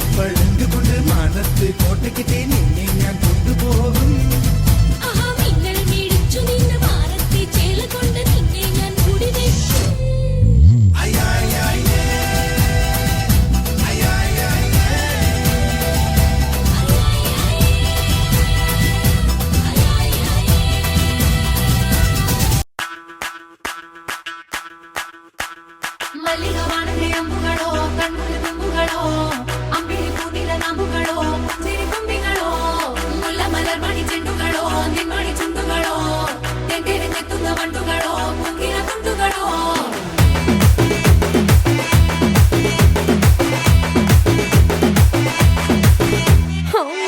പഴഞ്ഞുകൊണ്ട് മാനത്ത് കോട്ടയ്ക്കിട്ടേ നിന്നെ ഞാൻ കൊണ്ടുപോകും. മല്ലികവാണന്റെ അമ്പുകളോ കണ്ണുകൾ തുമ്പുകളോ അമ്പിളി പൂനില നാമ്പുകളോ ചിരിക്കുമ്പികളോ മുല്ലമലർ മണി ചെണ്ടുകളോ നിന്മണി ചുണ്ടുകളോ തെണ്ടെടുത്തെത്തുന്ന വണ്ടുകളോ പൊങ്കില തുണ്ടുകളോ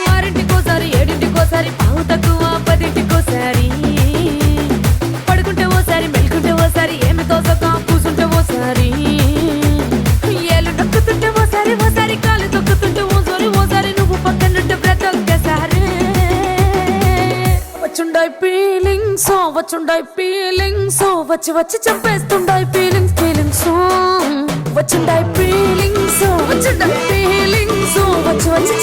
ఆరింటికోసారి ఏడింటికోసారి పావు తక్కువ పదింటికోసారి పడుకుంటే ఓసారి మెలుకుంటే ఓసారి ఏమి తోసక కూసుంటే ఓసారి ఏళ్ళు నొక్కుతుంటే ఓసారి ఓసారి కాలు తొక్కుతుంటే ఓసారి నువ్వు పక్కనుంటే బ్రతొక్కసారి వచ్చుండాయి ఫీలింగ్స్ వచ్చి వచ్చి చంపేస్తుండాయి ఫీలింగ్స్ వచ్చుండాయి ఫీలింగ్స్ వచ్చి వచ్చి